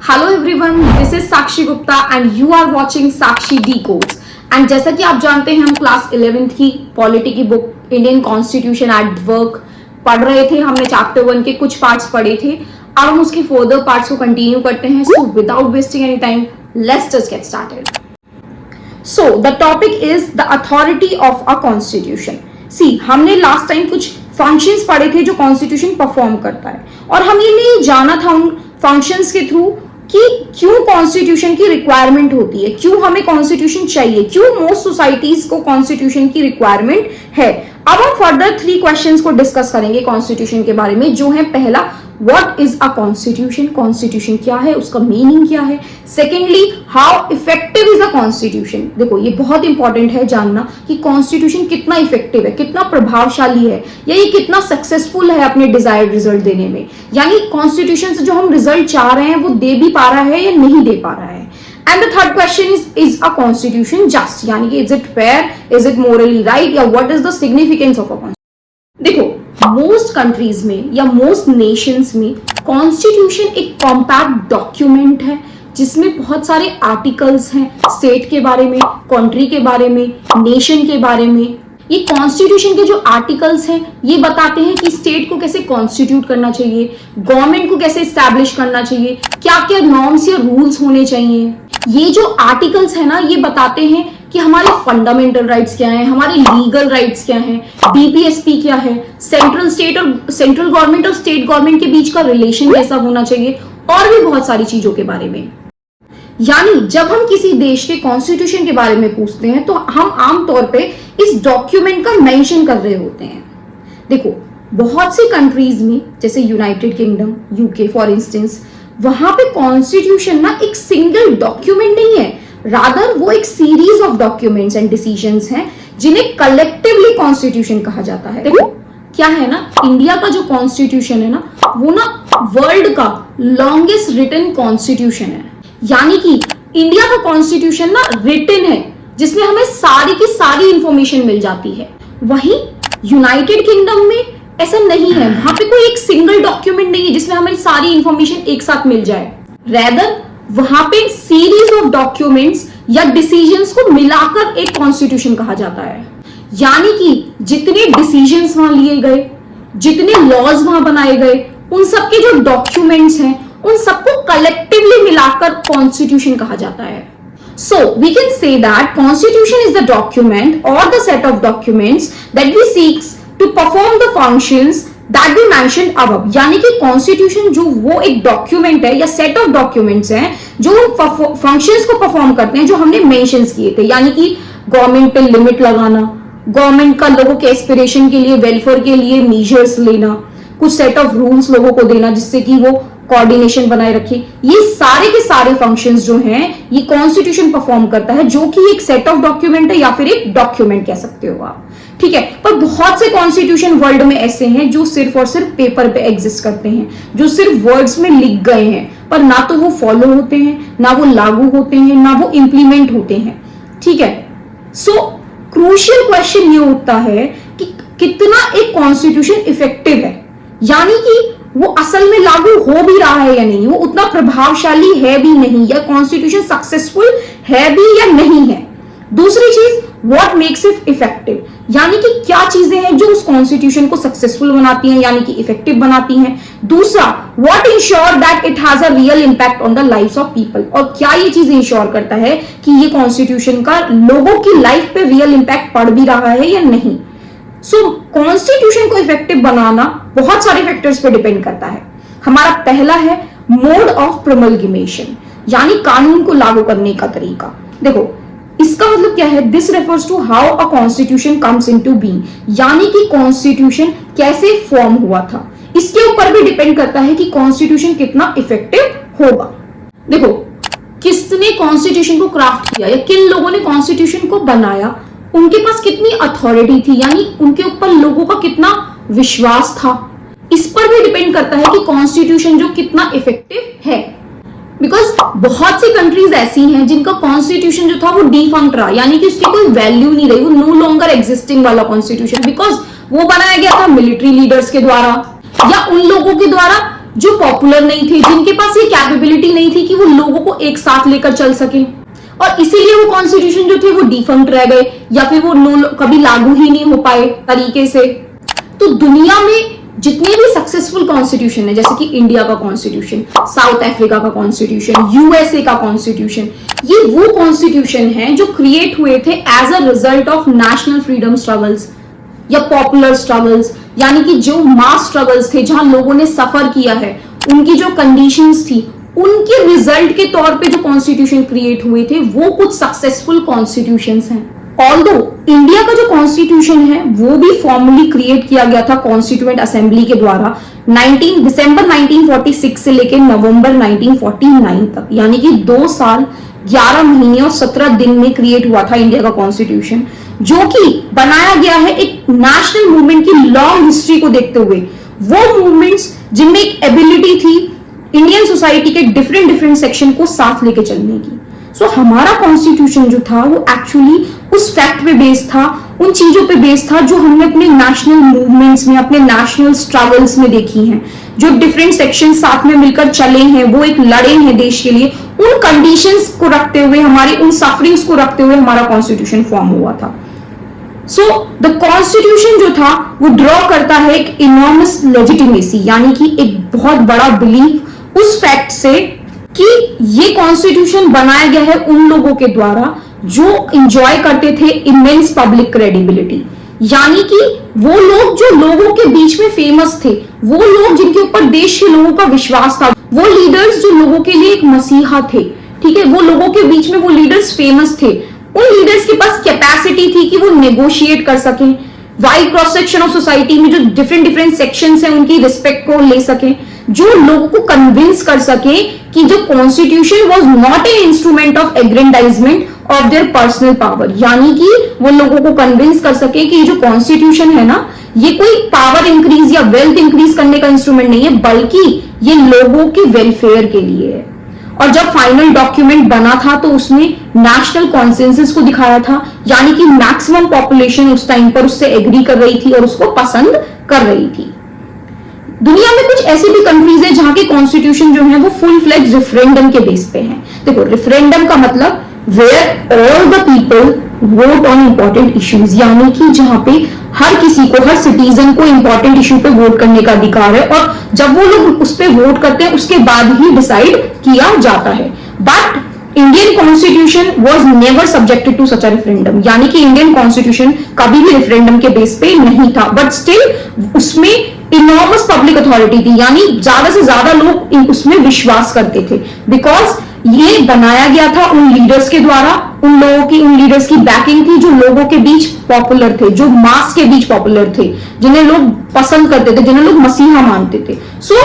Hello everyone, this is Sakshi Gupta and you are watching Sakshi decodes. And जैसा कि आप जानते हैं, हम क्लास 11th की पॉलिटी की book Indian constitution at work पढ़ रहे थे। हमने चैप्टर 1 के कुछ पार्ट्स पढ़े थे। अब हम उसके फर्दर पार्ट्स को कंटिन्यू करते हैं। So without wasting any time, let's just get started. So the topic is the authority of a constitution. See, हमने लास्ट टाइम कुछ फंक्शंस पढ़े थे जो कॉन्स्टिट्यूशन परफॉर्म करता है, और हम ये नहीं जाना था उन फंक्शंस के थ्रू कि क्यों कॉन्स्टिट्यूशन की रिक्वायरमेंट होती है, क्यों हमें कॉन्स्टिट्यूशन चाहिए, क्यों मोस्ट सोसाइटीज को कॉन्स्टिट्यूशन की रिक्वायरमेंट है। अब हम फर्दर 3 क्वेश्चंस को डिस्कस करेंगे कॉन्स्टिट्यूशन के बारे में, जो है पहला, what is a constitution, constitution क्या है, उसका मीनिंग क्या है। Secondly, how effective is a constitution. देखो, ये बहुत इंपॉर्टेंट है जानना कि कॉन्स्टिट्यूशन कितना इफेक्टिव है, कितना प्रभावशाली है, या ये कितना सक्सेसफुल है अपने डिजायर्ड रिजल्ट देने में। यानी कॉन्स्टिट्यूशन से जो हम रिजल्ट चाह रहे हैं वो दे भी पा रहा है या नहीं दे पा रहा है। And the third question is a constitution just, यानी कि is it fair, is it morally right, या what is the significance of a constitution. देखो, मोस्ट कंट्रीज में या मोस्ट नेशंस में कॉन्स्टिट्यूशन एक कॉम्पैक्ट डॉक्यूमेंट है जिसमें बहुत सारे आर्टिकल्स हैं स्टेट के बारे में, कंट्री के बारे में, नेशन के बारे में। ये कॉन्स्टिट्यूशन के जो आर्टिकल्स हैं ये बताते हैं कि स्टेट को कैसे कॉन्स्टिट्यूट करना चाहिए, गवर्नमेंट को कैसे एस्टैब्लिश करना चाहिए, क्या क्या नॉर्म्स या रूल्स होने चाहिए। ये जो आर्टिकल्स है ना, ये बताते हैं कि हमारे फंडामेंटल राइट्स क्या हैं, हमारे लीगल राइट्स क्या हैं, बीपीएसपी क्या है, सेंट्रल गवर्नमेंट और स्टेट गवर्नमेंट के बीच का रिलेशन कैसा होना चाहिए, और भी बहुत सारी चीजों के बारे में। यानी जब हम किसी देश के कॉन्स्टिट्यूशन के बारे में पूछते हैं तो हम आमतौर पे इस डॉक्यूमेंट का मेंशन कर रहे होते हैं। देखो, बहुत सी कंट्रीज में, जैसे United kingdom, UK for instance, वहां पे कॉन्स्टिट्यूशन ना एक सिंगल डॉक्यूमेंट नहीं है, रादर वो एक series of documents and decisions हैं जिन्हें कलेक्टिवली कॉन्स्टिट्यूशन कहा जाता है। देखो, क्या है ना, इंडिया का जो कॉन्स्टिट्यूशन है ना, वो ना वर्ल्ड का लॉन्गेस्ट रिटन कॉन्स्टिट्यूशन है। यानी कि इंडिया का कॉन्स्टिट्यूशन ना रिटन है, जिसमें हमें सारी की सारी इंफॉर्मेशन मिल जाती है। वहीं यूनाइटेड किंगडम में ऐसा नहीं है, वहां पे कोई एक सिंगल डॉक्यूमेंट नहीं है जिसमें हमें सारी इंफॉर्मेशन एक साथ मिल जाए। रेदर वहां पे सीरीज ऑफ डॉक्यूमेंट्स या डिसीजंस को मिलाकर एक कॉन्स्टिट्यूशन कहा जाता है। यानी कि जितने डिसीजंस वहां लिए गए, जितने लॉज वहां बनाए गए, उन सबके जो डॉक्यूमेंट्स हैं उन सबको कलेक्टिवली मिलाकर कॉन्स्टिट्यूशन कहा जाता है। So we can say that constitution is the document or the set of documents that we seeks to perform the functions that we mentioned above। यानी कि कॉन्स्टिट्यूशन जो वो एक डॉक्यूमेंट है या सेट ऑफ डॉक्यूमेंट्स हैं जो फंक्शंस को परफॉर्म करते हैं जो हमने मेंशन किए थे। यानी कि गवर्नमेंट पे लिमिट लगाना, गवर्नमेंट का लोगों के एस्पिरेशन के लिए, वेलफेयर के लिए मेजर्स लेना, कुछ सेट ऑफ रूल्स लोगों को देना जिससे कि वो कोऑर्डिनेशन बनाए रखे। ये सारे के सारे फंक्शंस जो हैं ये कॉन्स्टिट्यूशन परफॉर्म करता है, जो कि एक सेट ऑफ डॉक्यूमेंट है या फिर एक डॉक्यूमेंट कह सकते हो आप। ठीक है, पर बहुत से कॉन्स्टिट्यूशन वर्ल्ड में ऐसे हैं जो सिर्फ और सिर्फ पेपर पे एग्जिस्ट करते हैं, जो सिर्फ वर्ड्स में लिख गए हैं, पर ना तो वो फॉलो होते हैं, ना वो लागू होते हैं, ना वो इंप्लीमेंट होते हैं। ठीक है, सो क्रूशियल क्वेश्चन ये उठता है कि कितना एक कॉन्स्टिट्यूशन इफेक्टिव है, यानी कि वो असल में लागू हो भी रहा है या नहीं, वो उतना प्रभावशाली है भी नहीं, या कॉन्स्टिट्यूशन सक्सेसफुल है भी या नहीं है। दूसरी चीज, व्हाट मेक्स इट इफेक्टिव, यानी कि क्या चीजें हैं जो उस कॉन्स्टिट्यूशन को सक्सेसफुल बनाती हैं, यानी कि इफेक्टिव बनाती हैं। दूसरा, what ensure that it has a real impact on the lives of people, और क्या ये चीज इंश्योर करता है कि ये कॉन्स्टिट्यूशन का लोगों की लाइफ पे रियल इंपैक्ट पड़ भी रहा है या नहीं। सो कॉन्स्टिट्यूशन को इफेक्टिव बनाना बहुत सारे फैक्टर्स पे डिपेंड करता है। हमारा पहला है मोड ऑफ प्रोमल्गेशन, यानी कानून को लागू करने का तरीका। देखो, इसका मतलब क्या है, this refers to how a constitution comes into being, यानी कि कॉन्स्टिट्यूशन कैसे फॉर्म हुआ था। इसके ऊपर भी डिपेंड करता है कि कॉन्स्टिट्यूशन कितना इफेक्टिव होगा। देखो, किसने कॉन्स्टिट्यूशन को क्राफ्ट किया या किन लोगों ने कॉन्स्टिट्यूशन को बनाया, उनके पास कितनी अथॉरिटी थी, यानी उनके ऊपर लोगों का कितना विश्वास था, इस पर भी डिपेंड करता है कि कॉन्स्टिट्यूशन जो कितना इफेक्टिव है। बिकॉज बहुत सी कंट्रीज ऐसी हैं जिनका कॉन्स्टिट्यूशन जो था वो डिफंक्ट रहा, यानी कि उसकी कोई वैल्यू नहीं रही, वो नो लॉन्गर एग्जिस्टिंग वाला कॉन्स्टिट्यूशन, बिकॉज वो बनाया गया था मिलिट्री लीडर्स के द्वारा या उन लोगों के द्वारा जो पॉपुलर नहीं थे, जिनके पास ये कैपेबिलिटी नहीं थी कि वो लोगों को एक साथ लेकर चल सके, और इसीलिए वो कॉन्स्टिट्यूशन जो थे वो डिफंक्ट रह गए या फिर वो कभी लागू ही नहीं हो पाए तरीके से। तो दुनिया में जितने भी सक्सेसफुल कॉन्स्टिट्यूशन है, जैसे कि इंडिया का कॉन्स्टिट्यूशन, साउथ अफ्रीका का कॉन्स्टिट्यूशन, यूएसए का कॉन्स्टिट्यूशन, ये वो कॉन्स्टिट्यूशन है जो क्रिएट हुए थे as a result of national freedom struggles या पॉपुलर स्ट्रगल्स, यानी कि जो मास स्ट्रगल्स थे जहां लोगों ने सफर किया है, उनकी जो कंडीशंस थी, उनके रिजल्ट के तौर पे जो कॉन्स्टिट्यूशन क्रिएट हुए थे वो कुछ सक्सेसफुल कॉन्स्टिट्यूशंस हैं। ऑल्दो इंडिया का जो कॉन्स्टिट्यूशन है वो भी फॉर्मली क्रिएट किया गया था कॉन्स्टिट्यूएंट असेंबली के द्वारा 19 दिसंबर 1946 से लेकर नवंबर 1949 तक, यानी कि 2 साल 11 महीने और 17 दिन में क्रिएट हुआ था इंडिया का कॉन्स्टिट्यूशन, जो कि बनाया गया है एक नेशनल मूवमेंट की लॉन्ग हिस्ट्री को देखते हुए। वो मूवमेंट्स जिनमें एक एबिलिटी थी इंडियन सोसाइटी के डिफरेंट सेक्शन को साथ लेके चलने की। सो हमारा कॉन्स्टिट्यूशन जो था वो एक्चुअली उस फैक्ट पे बेस्ड था, उन चीजों पे बेस्ड था जो हमने अपने नेशनल मूवमेंट्स में, अपने नेशनल स्ट्रगल्स में देखी हैं, जो डिफरेंट सेक्शन साथ में मिलकर चले हैं, वो एक लड़े हैं देश के लिए, उन कंडीशंस को रखते हुए, हमारी उन सफरिंग्स को रखते हुए हमारा कॉन्स्टिट्यूशन फॉर्म हुआ था। सो द कॉन्स्टिट्यूशन जो था वो ड्रॉ करता है एक इनॉर्मस लेजिटिमेसी, यानी कि एक बहुत बड़ा बिलीफ उस फैक्ट से कि ये कॉन्स्टिट्यूशन बनाया गया है उन लोगों के द्वारा जो इंजॉय करते थे इमेंस पब्लिक क्रेडिबिलिटी, यानी कि वो लोग जो लोगों के बीच में फेमस थे, वो लोग जिनके ऊपर देश के लोगों का विश्वास था, वो लीडर्स जो लोगों के लिए एक मसीहा थे, ठीक है, वो लोगों के बीच में वो लीडर्स फेमस थे, उन लीडर्स के पास कैपेसिटी थी कि वो नेगोशिएट कर सकें, wide cross section of society में जो डिफरेंट सेक्शंस हैं उनकी रिस्पेक्ट को ले सकें, जो लोगों को कन्विंस कर सके कि जो constitution was not a instrument of aggrandisement of their personal power, यानी कि वो लोगों को कन्विंस कर सके कि जो कॉन्स्टिट्यूशन है ना, ये कोई पावर इंक्रीज या वेल्थ इंक्रीज करने का इंस्ट्रूमेंट नहीं है, बल्कि ये लोगों के वेलफेयर के लिए है। और जब फाइनल डॉक्यूमेंट बना था तो उसमें नेशनल कॉन्सेंसस को दिखाया था, यानी कि मैक्सिमम पॉपुलेशन उस टाइम पर उससे एग्री कर रही थी और उसको पसंद कर रही थी। दुनिया में कुछ ऐसी भी कंट्रीज है जहां के कॉन्स्टिट्यूशन जो है वो फुल फ्लेज रेफरेंडम के बेस पे है। देखो, रेफरेंडम का मतलब where all the people vote on important issues, यानी कि जहां पे हर किसी को, हर सिटीजन को इंपॉर्टेंट इश्यू पे वोट करने का अधिकार है, और जब वो लोग उस पे वोट करते हैं उसके बाद ही डिसाइड किया जाता है। But Indian constitution was never subjected to such a referendum, यानी कि इंडियन कॉन्स्टिट्यूशन कभी भी रेफरेंडम के बेस पे नहीं था, बट स्टिल उसमें इनॉर्मस पब्लिक अथॉरिटी थी, यानी ज्यादा से ज्यादा लोग उसमें विश्वास करते थे, बिकॉज ये बनाया गया था उन लीडर्स के द्वारा, उन लोगों की, उन लीडर्स की बैकिंग थी जो लोगों के बीच पॉपुलर थे, जो मास के बीच पॉपुलर थे, जिन्हें लोग पसंद करते थे, जिन्हें लोग मसीहा मानते थे। सो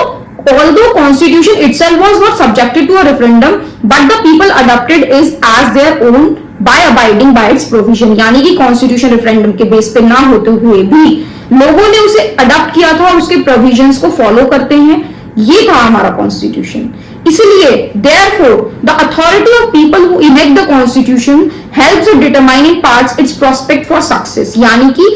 although constitution itself was not subjected to a referendum, but the people adopted it as their own by abiding by its provision, यानी कि कॉन्स्टिट्यूशन रेफरेंडम के बेस पे ना होते हुए भी लोगों ने उसे अडॉप्ट किया था और उसके प्रोविजंस को फॉलो करते हैं। ये था हमारा कॉन्स्टिट्यूशन। इसलिए therefore the authority of people who enact the constitution helps to determine in parts its prospect for success, यानी कि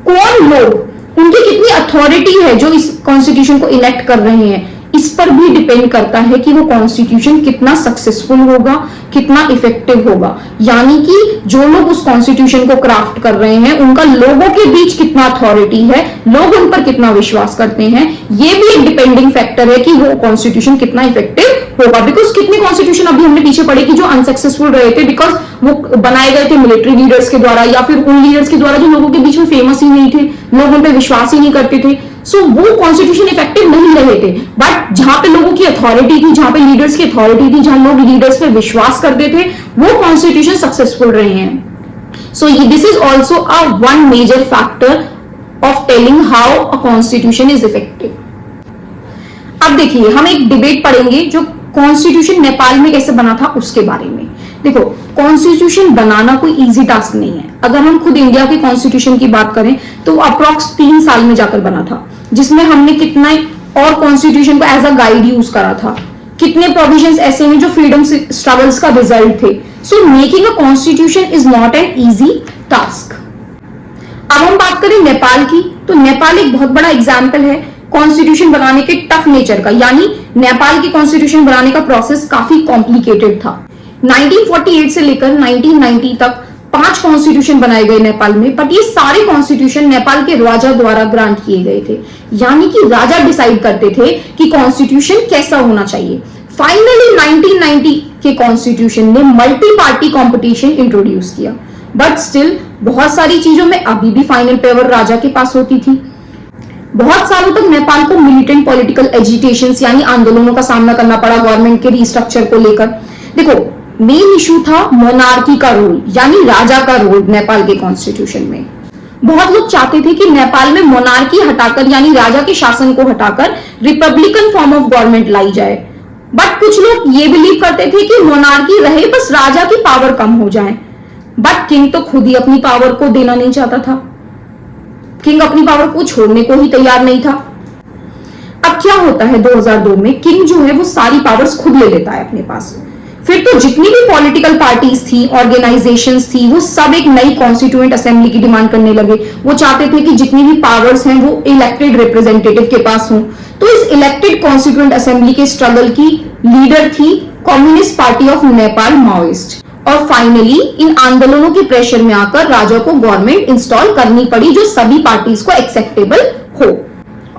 कौन लोग, उनकी कितनी अथॉरिटी है जो इस कॉन्स्टिट्यूशन को इलेक्ट कर रहे हैं, इस पर भी डिपेंड करता है कि वो कॉन्स्टिट्यूशन कितना सक्सेसफुल होगा, कितना इफेक्टिव होगा, यानी कि जो लोग उस कॉन्स्टिट्यूशन को क्राफ्ट कर रहे हैं उनका लोगों के बीच कितना अथॉरिटी है, लोग उन पर कितना विश्वास करते हैं, ये भी एक डिपेंडिंग फैक्टर है कि वो कॉन्स्टिट्यूशन कितना इफेक्टिव होगा। बिकॉज कितने कॉन्स्टिट्यूशन अभी हमने पीछे पढ़े कि जो अनसक्सेसफुल रहे थे बिकॉज वो बनाए गए थे मिलिट्री लीडर्स के द्वारा या फिर उन लीडर्स के द्वारा जो लोगों के बीच में फेमस ही नहीं थे, लोग उन पर विश्वास ही नहीं करते थे। सो वो कॉन्स्टिट्यूशन इफेक्टिव नहीं रहे थे। बट जहां पे लोगों की अथॉरिटी थी, जहां पे लीडर्स की अथॉरिटी थी, जहां लोग लीडर्स पे विश्वास करते थे, वो कॉन्स्टिट्यूशन सक्सेसफुल रहे हैं। So this is also a one major factor of telling how a constitution is effective. अब देखिए, हम एक डिबेट पढ़ेंगे जो कॉन्स्टिट्यूशन नेपाल में कैसे बना था उसके बारे में। देखो, कॉन्स्टिट्यूशन बनाना कोई इजी टास्क नहीं है। अगर हम खुद इंडिया के कॉन्स्टिट्यूशन की बात करें तो अप्रॉक्स 3 साल में जाकर बना था, जिसमें हमने कितना और कॉन्स्टिट्यूशन को एज अ गाइड यूज करा था, कितने प्रोविजंस ऐसे हैं जो फ्रीडम स्ट्रगल्स का रिजल्ट थे। So making a constitution is not an easy task. अब हम बात करें नेपाल की, तो नेपाल एक बहुत बड़ा एग्जाम्पल है कॉन्स्टिट्यूशन बनाने के टफ नेचर का, यानी नेपाल की कॉन्स्टिट्यूशन बनाने का प्रोसेस काफी कॉम्प्लिकेटेड था। 1948 से लेकर 1990 तक 5 कॉन्स्टिट्यूशन बनाए गए नेपाल में, बट ये सारे कॉन्स्टिट्यूशन नेपाल के राजा द्वारा ग्रांट किए गए थे, यानी कि राजा डिसाइड करते थे कि कॉन्स्टिट्यूशन कैसा होना चाहिए। फाइनली 1990 के कॉन्स्टिट्यूशन ने मल्टी पार्टी कॉम्पिटिशन इंट्रोड्यूस किया, बट स्टिल बहुत सारी चीजों में अभी भी फाइनल पावर राजा के पास होती थी। बहुत सालों तक नेपाल को मिलिटेंट पॉलिटिकल एजिटेशंस यानी आंदोलनों का सामना करना पड़ा गवर्नमेंट के रिस्ट्रक्चर को लेकर। देखो, मेन इशू था मोनार्की का रोल, यानी राजा का रोल नेपाल के कॉन्स्टिट्यूशन में। बहुत लोग चाहते थे कि नेपाल में मोनार्की हटाकर यानी राजा के शासन को हटाकर रिपब्लिकन फॉर्म ऑफ गवर्नमेंट लाई जाए, बट कुछ लोग ये बिलीव करते थे कि मोनार्की रहे, बस राजा की पावर कम हो जाए। बट किंग तो खुद ही अपनी पावर को देना नहीं चाहता था, किंग अपनी पावर को छोड़ने को ही तैयार नहीं था। अब क्या होता है 2002 में, किंग जो है वो सारी पावर्स खुद ले लेता है अपने पास। फिर तो जितनी भी पॉलिटिकल पार्टीज थी, ऑर्गेनाइजेशंस थी, वो सब एक नई कॉन्स्टिट्यूएंट असेंबली की डिमांड करने लगे। वो चाहते थे कि जितनी भी पावर्स हैं वो इलेक्टेड रिप्रेजेंटेटिव के पास हों। तो इस इलेक्टेड कॉन्स्टिट्यूएंट असेंबली के स्ट्रगल की लीडर थी communist party of Nepal, Maoist. और फाइनली इन आंदोलनों के प्रेशर में आकर राजा को गवर्नमेंट इंस्टॉल करनी पड़ी जो सभी पार्टीज को एक्सेप्टेबल हो,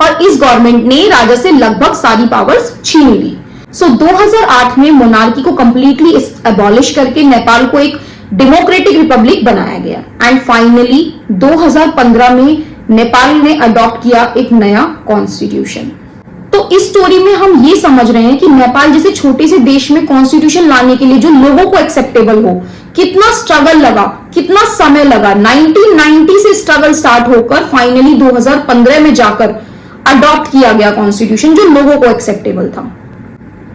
और इस गवर्नमेंट ने राजा से लगभग सारी पावर्स छीन ली। सो 2008 में मोनार्की को कंप्लीटली एबॉलिश करके नेपाल को एक डेमोक्रेटिक रिपब्लिक बनाया गया, एंड फाइनली 2015 में नेपाल ने अडॉप्ट किया एक नया कॉन्स्टिट्यूशन। तो इस स्टोरी में हम ये समझ रहे हैं कि नेपाल जैसे छोटे से देश में कॉन्स्टिट्यूशन लाने के लिए जो लोगों को एक्सेप्टेबल हो, कितना स्ट्रगल लगा, कितना समय लगा। 1990 से स्ट्रगल स्टार्ट होकर फाइनली 2015 में जाकर अडॉप्ट किया गया कॉन्स्टिट्यूशन जो लोगों को एक्सेप्टेबल था।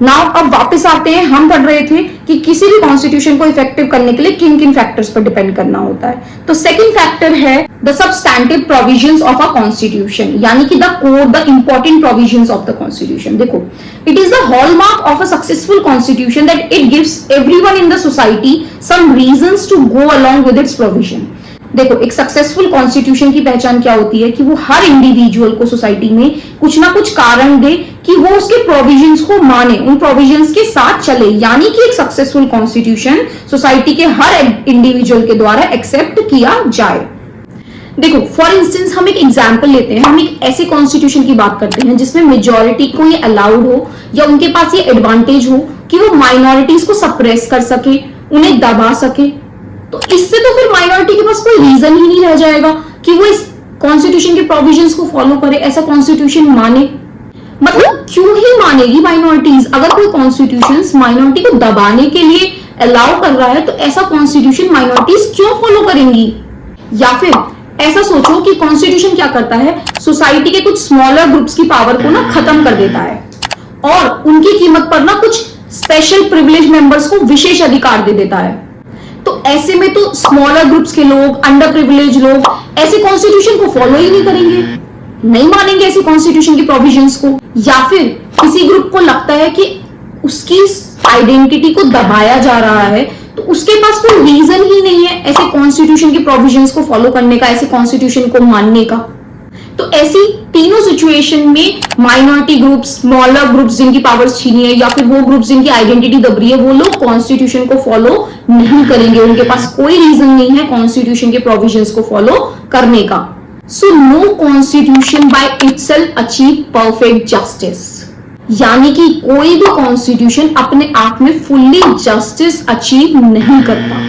नाउ अब वापस आते हैं, हम पढ़ रहे थे कि किसी भी कॉन्स्टिट्यूशन को इफेक्टिव करने के लिए किन किन फैक्टर्स पर डिपेंड करना होता है। तो सेकंड फैक्टर है the substantive provisions of a constitution, यानी कि the core, the important provisions of the constitution. देखो, it is the hallmark of a successful constitution that it gives everyone in the society some reasons to go along with its provision. देखो, एक successful constitution की पहचान क्या होती है कि वो हर इंडिविजुअल को सोसाइटी में कुछ ना कुछ कारण दे कि वो उसके प्रोविजंस को माने, उन प्रोविजंस के साथ चले, यानी कि एक सक्सेसफुल कॉन्स्टिट्यूशन सोसाइटी के हर इंडिविजुअल के द्वारा एक्सेप्ट किया जाए। देखो, फॉर इंस्टेंस हम एक एग्जांपल लेते हैं, हम एक ऐसे कॉन्स्टिट्यूशन की बात करते हैं जिसमें मेजॉरिटी को ये अलाउड हो या उनके पास ये एडवांटेज हो कि वो माइनॉरिटीज को सप्रेस कर सके, उन्हें दबा सके। तो इससे तो फिर माइनॉरिटी के पास कोई रीजन ही नहीं रह जाएगा कि वो इस कॉन्स्टिट्यूशन के प्रोविजंस को फॉलो करे, ऐसा कॉन्स्टिट्यूशन माने। मतलब क्यों ही मानेगी माइनॉरिटीज? अगर कोई कॉन्स्टिट्यूशन माइनॉरिटी को दबाने के लिए अलाउ कर रहा है तो ऐसा कॉन्स्टिट्यूशन माइनॉरिटीज क्यों फॉलो करेंगी? या फिर ऐसा सोचो कि कॉन्स्टिट्यूशन क्या करता है, सोसाइटी के कुछ स्मॉलर ग्रुप्स की पावर को ना खत्म कर देता है और उनकी कीमत पर ना कुछ स्पेशल प्रिविलेज मेंबर्स को विशेष अधिकार दे देता है। तो ऐसे में तो स्मॉलर ग्रुप्स के लोग, अंडर प्रिविलेज लोग ऐसे कॉन्स्टिट्यूशन को फॉलो ही नहीं करेंगे, नहीं मानेंगे ऐसे कॉन्स्टिट्यूशन की प्रोविजंस को। या फिर किसी ग्रुप को लगता है कि उसकी आइडेंटिटी को दबाया जा रहा है तो उसके पास कोई रीजन ही नहीं है ऐसे कॉन्स्टिट्यूशन के प्रोविजंस को फॉलो करने का, ऐसे कॉन्स्टिट्यूशन को मानने का। तो ऐसी तीनों सिचुएशन में माइनॉरिटी ग्रुप्स, स्मॉलर ग्रुप्स जिनकी पावर्स छीनी है या फिर वो ग्रुप्स जिनकी आइडेंटिटी दब रही है, वो लोग कॉन्स्टिट्यूशन को फॉलो नहीं करेंगे, उनके पास कोई रीजन नहीं है कॉन्स्टिट्यूशन के प्रोविजंस को फॉलो करने का। So no constitution by itself achieve perfect justice, यानी कि कोई भी कॉन्स्टिट्यूशन अपने आप में फुल्ली जस्टिस अचीव नहीं करता,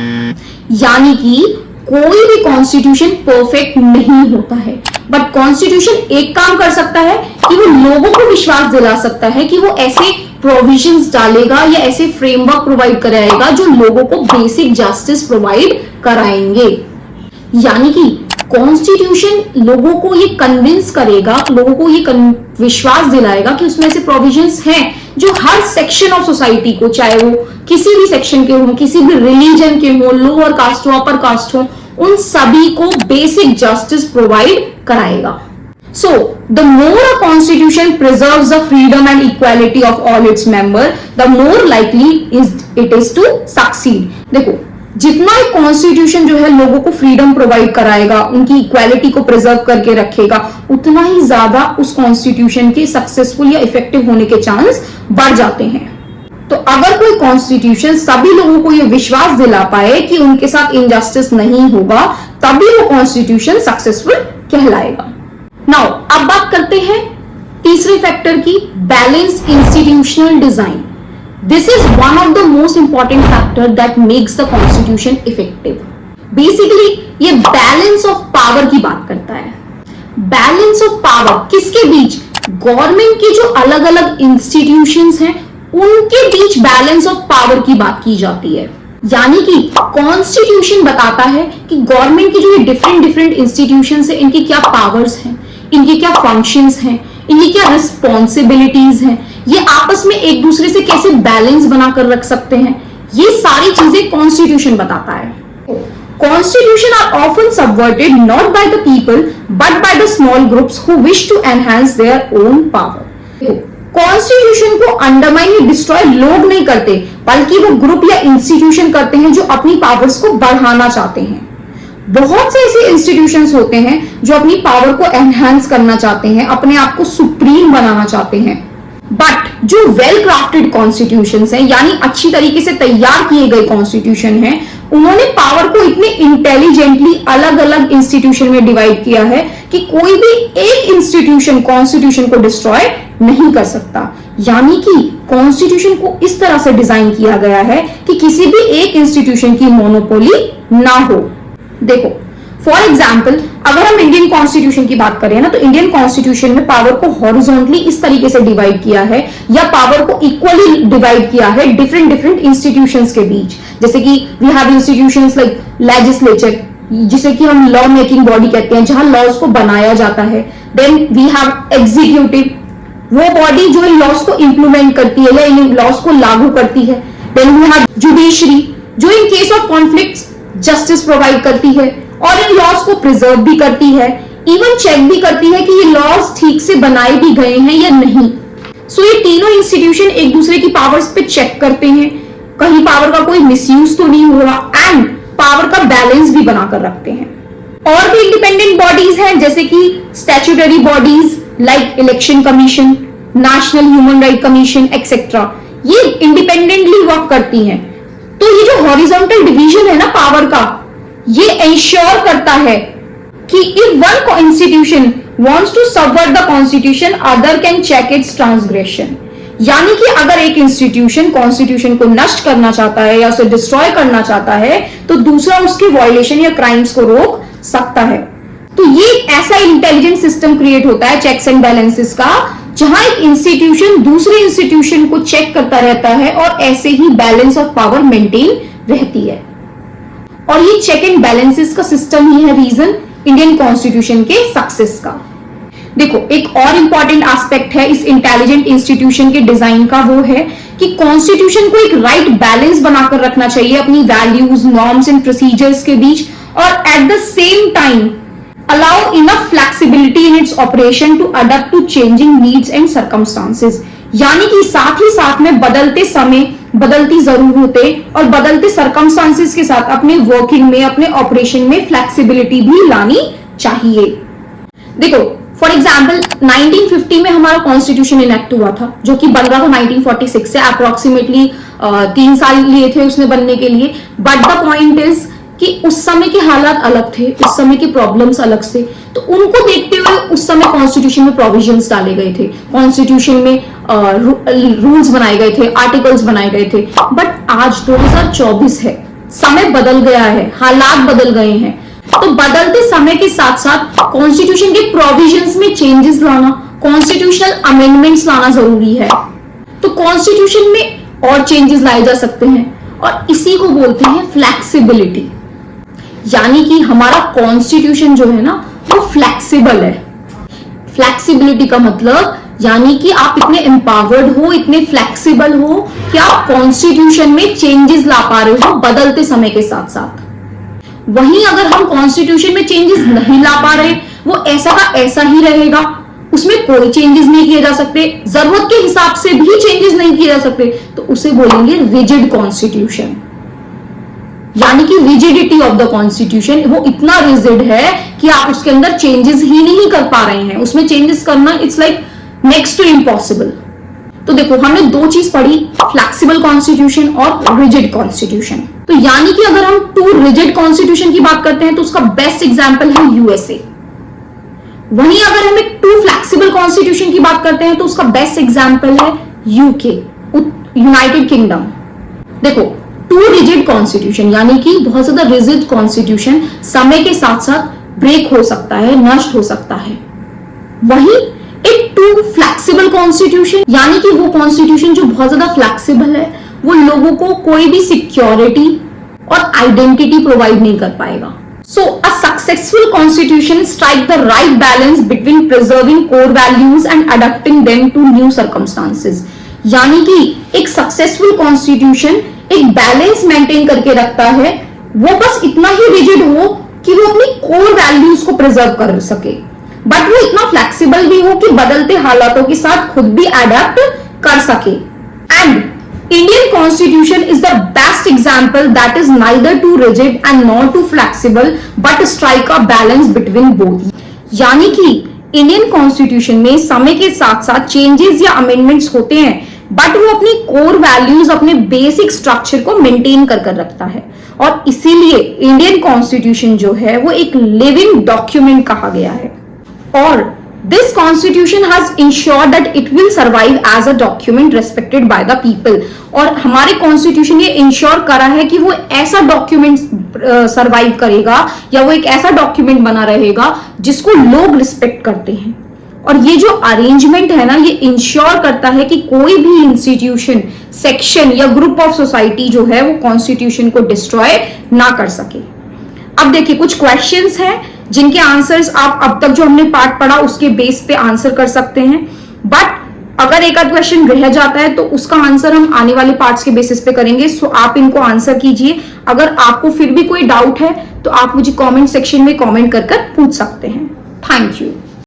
यानी कि कोई भी कॉन्स्टिट्यूशन परफेक्ट नहीं होता है। बट कॉन्स्टिट्यूशन एक काम कर सकता है कि वो लोगों को विश्वास दिला सकता है कि वो ऐसे प्रोविजंस डालेगा या ऐसे फ्रेमवर्क प्रोवाइड कराएगा जो लोगों को बेसिक जस्टिस प्रोवाइड कराएंगे। यानी कि कॉन्स्टिट्यूशन लोगों को ये कन्विंस करेगा, लोगों को ये विश्वास दिलाएगा कि उसमें ऐसे प्रोविजंस हैं जो हर सेक्शन ऑफ सोसाइटी को, चाहे वो किसी भी सेक्शन के हो, किसी भी रिलीजन के हो, लोअर कास्ट हो, अपर कास्ट हो, उन सभी को बेसिक जस्टिस प्रोवाइड कराएगा। So, the more a constitution preserves the freedom and equality of all its members, the more likely it is to succeed. देखो, जितना एक कॉन्स्टिट्यूशन जो है लोगों को फ्रीडम प्रोवाइड कराएगा, उनकी इक्वालिटी को प्रिजर्व करके रखेगा, उतना ही ज्यादा उस कॉन्स्टिट्यूशन के सक्सेसफुल या इफेक्टिव होने के चांस बढ़ जाते हैं। तो अगर कोई कॉन्स्टिट्यूशन सभी लोगों को यह विश्वास दिला पाए कि उनके साथ इनजस्टिस नहीं होगा, तभी वो कॉन्स्टिट्यूशन सक्सेसफुल कहलाएगा। नाउ अब बात करते हैं तीसरे फैक्टर की, balance institutional design. This is one of the most important factor that makes the constitution effective. Basically, ये बैलेंस ऑफ पावर की बात करता है। बैलेंस ऑफ पावर किसके बीच? गवर्नमेंट के जो अलग अलग इंस्टीट्यूशंस हैं उनके बीच बैलेंस ऑफ पावर की बात की जाती है। यानी कि कॉन्स्टिट्यूशन बताता है कि गवर्नमेंट की जो ये डिफरेंट इंस्टीट्यूशंस है, इनकी क्या पावर्स हैं, इनके क्या फंक्शंस हैं, इनकी क्या रिस्पॉन्सिबिलिटीज हैं, ये आपस में एक दूसरे से कैसे बैलेंस बनाकर रख सकते हैं, ये सारी चीजें कॉन्स्टिट्यूशन बताता है। Constitution are often subverted not by the people but by the small groups who wish to enhance their own power. Constitution को अंडरमाइन या डिस्ट्रॉय लोग नहीं करते, बल्कि वो ग्रुप या इंस्टीट्यूशन करते हैं जो अपनी पावर्स को बढ़ाना चाहते हैं। बहुत से ऐसे इंस्टीट्यूशंस होते हैं जो अपनी पावर को एनहांस करना चाहते हैं, अपने आप को सुप्रीम बनाना चाहते हैं। बट जो वेल क्राफ्टेड कॉन्स्टिट्यूशंस हैं, यानी अच्छी तरीके से तैयार किए गए कॉन्स्टिट्यूशन हैं, उन्होंने पावर को इतने इंटेलिजेंटली अलग अलग इंस्टीट्यूशन में डिवाइड किया है कि कोई भी एक इंस्टीट्यूशन कॉन्स्टिट्यूशन को डिस्ट्रॉय नहीं कर सकता। यानी कि कॉन्स्टिट्यूशन को इस तरह से डिजाइन किया गया है कि किसी भी एक इंस्टीट्यूशन की मोनोपोली ना हो। देखो, फॉर एग्जाम्पल अगर हम इंडियन कॉन्स्टिट्यूशन की बात करें ना, तो इंडियन कॉन्स्टिट्यूशन में पावर को हॉरिजॉन्टली इस तरीके से डिवाइड किया है, या पावर को इक्वली डिवाइड किया है डिफरेंट इंस्टीट्यूशंस के बीच। जैसे कि we have institutions like legislature, जिसे कि हम लॉ मेकिंग बॉडी कहते हैं, जहां लॉज को बनाया जाता है। देन वी हैव एग्जीक्यूटिव, वो बॉडी जो इन लॉज को इंप्लीमेंट करती है या इन लॉज को लागू करती है। देन वी हैव जुडिशरी, जो in case of conflict justice provide करती है और इन लॉज को प्रिजर्व भी करती है, इवन चेक भी करती है कि ये लॉज ठीक से बनाए भी गए हैं या नहीं। सो ये तीनों इंस्टीट्यूशन एक दूसरे की पावर्स पे चेक करते हैं, कहीं पावर का कोई मिसयूज तो नहीं हो रहा, एंड पावर का बैलेंस भी बनाकर रखते हैं। और भी इंडिपेंडेंट बॉडीज हैं, जैसे कि statutory bodies like election commission, national human right commission etcetera, ये इंडिपेंडेंटली वर्क करती हैं। तो ये जो हॉरिजॉन्टल डिवीजन है ना पावर का, ये इंश्योर करता है कि if one institution wants to subvert the constitution, other can check its transgression. यानी कि अगर एक इंस्टीट्यूशन कॉन्स्टिट्यूशन को नष्ट करना चाहता है या उसे डिस्ट्रॉय करना चाहता है, तो दूसरा उसके वायलेशन या क्राइम्स को रोक सकता है। तो ये एक ऐसा इंटेलिजेंट सिस्टम क्रिएट होता है चेक्स एंड बैलेंसेस का, जहां एक इंस्टीट्यूशन दूसरे इंस्टीट्यूशन को चेक करता रहता है और ऐसे ही बैलेंस ऑफ पावर मेंटेन रहती है। और ये चेक एंड बैलेंसेस का सिस्टम ही है रीजन इंडियन कॉन्स्टिट्यूशन के सक्सेस का। देखो, एक और इंपॉर्टेंट एस्पेक्ट है इस इंटेलिजेंट इंस्टीट्यूशन के डिजाइन का, वो है कि कॉन्स्टिट्यूशन को एक राइट बैलेंस बनाकर रखना चाहिए अपनी वैल्यूज, नॉर्म्स एंड प्रोसीजर्स के बीच, और at the same time allow enough flexibility in its operation to adapt to changing needs and circumstances। यानी कि साथ ही साथ में बदलते समय, बदलती जरूरतें और बदलते सर्कमस्टांसेस के साथ अपने वर्किंग में, अपने ऑपरेशन में फ्लेक्सिबिलिटी भी लानी चाहिए। देखो, फॉर एग्जाम्पल 1950 में हमारा कॉन्स्टिट्यूशन इनेक्ट हुआ था, जो कि बन रहा था 1946 से। अप्रोक्सीमेटली 3 साल लिए थे उसने बनने के लिए। बट द पॉइंट इज कि उस समय के हालात अलग थे, उस समय के प्रॉब्लम्स अलग से, तो उनको देखते हुए उस समय कॉन्स्टिट्यूशन में प्रोविजंस डाले गए थे, कॉन्स्टिट्यूशन में रूल्स बनाए गए थे, आर्टिकल्स बनाए गए थे। बट आज 2024 है, समय बदल गया है, हालात बदल गए हैं, तो बदलते समय के साथ साथ कॉन्स्टिट्यूशन के प्रोविजंस में चेंजेस लाना, कॉन्स्टिट्यूशनल अमेंडमेंट्स लाना जरूरी है। तो कॉन्स्टिट्यूशन में और चेंजेस लाए जा सकते हैं, और इसी को बोलते हैं फ्लेक्सिबिलिटी। यानी कि हमारा कॉन्स्टिट्यूशन जो है ना, वो फ्लेक्सिबल है। फ्लेक्सिबिलिटी का मतलब यानी कि आप इतने एम्पावर्ड हो, इतने फ्लेक्सिबल हो कि आप कॉन्स्टिट्यूशन में चेंजेस ला पा रहे हो बदलते समय के साथ साथ। वहीं अगर हम कॉन्स्टिट्यूशन में चेंजेस नहीं ला पा रहे, वो ऐसा का ऐसा ही रहेगा, उसमें कोई चेंजेस नहीं किए जा सकते, जरूरत के हिसाब से भी चेंजेस नहीं किए जा सकते, तो उसे बोलेंगे रिजिड कॉन्स्टिट्यूशन। यानी कि रिजिडिटी ऑफ द कॉन्स्टिट्यूशन, वो इतना रिजिड है कि आप उसके अंदर चेंजेस ही नहीं कर पा रहे हैं, उसमें चेंजेस करना it's like next to impossible. तो देखो हमने दो चीज पढ़ी, फ्लेक्सिबल कॉन्स्टिट्यूशन और रिजिड कॉन्स्टिट्यूशन। तो यानी कि अगर हम टू रिजिड कॉन्स्टिट्यूशन की बात करते हैं तो उसका बेस्ट एग्जांपल है यूएसए। वहीं अगर हम एक टू फ्लेक्सिबल कॉन्स्टिट्यूशन की बात करते हैं तो उसका बेस्ट एग्जांपल है यूके, यूनाइटेड किंगडम। देखो टू रिजिड कॉन्स्टिट्यूशन यानी कि बहुत ज्यादा रिजिड कॉन्स्टिट्यूशन समय के साथ साथ ब्रेक हो सकता है, नष्ट हो सकता है। वहीं एक टू फ्लेक्सिबल कॉन्स्टिट्यूशन यानी कि वो कॉन्स्टिट्यूशन जो बहुत ज्यादा फ्लेक्सिबल है, वो लोगों को कोई भी सिक्योरिटी और आइडेंटिटी प्रोवाइड नहीं कर पाएगा। So a successful constitution strike the right balance between preserving core values and adopting them to new circumstances. यानी कि एक सक्सेसफुल कॉन्स्टिट्यूशन एक बैलेंस मेंटेन करके रखता है, वो बस इतना ही रिजिड हो कि वो अपनी कोर वैल्यूज को प्रिजर्व कर सके, बट वो इतना फ्लेक्सिबल भी हो कि बदलते हालातों के साथ खुद भी अडेप्ट कर सके। And Indian constitution is the best example that is neither too rigid and not too flexible but strike a balance between both. यानी कि इंडियन कॉन्स्टिट्यूशन में समय के साथ साथ चेंजेस या अमेंडमेंट्स होते हैं, बट वो अपनी कोर वैल्यूज, अपने बेसिक स्ट्रक्चर को मेंटेन कर रखता है। और इसीलिए इंडियन कॉन्स्टिट्यूशन जो है वो एक लिविंग डॉक्यूमेंट कहा गया है। और this constitution has ensured that it will survive as a document respected by the people. और हमारे कॉन्स्टिट्यूशन ये इंश्योर करा है कि वो ऐसा डॉक्यूमेंट सर्वाइव करेगा या वो एक ऐसा डॉक्यूमेंट बना रहेगा जिसको लोग रिस्पेक्ट करते हैं। और ये जो अरेंजमेंट है ना, ये इंश्योर करता है कि कोई भी इंस्टीट्यूशन, सेक्शन या ग्रुप ऑफ सोसाइटी जो है वो कॉन्स्टिट्यूशन को डिस्ट्रॉय ना कर सके। अब देखिए कुछ क्वेश्चंस हैं जिनके आंसर्स आप अब तक जो हमने पार्ट पढ़ा उसके बेस पे आंसर कर सकते हैं, बट अगर एक आध क्वेश्चन रह जाता है तो उसका आंसर हम आने वाले पार्ट्स के बेसिस पे करेंगे। सो आप इनको आंसर कीजिए। अगर आपको फिर भी कोई डाउट है तो आप मुझे कमेंट सेक्शन में कमेंट कर पूछ सकते हैं। Thank you.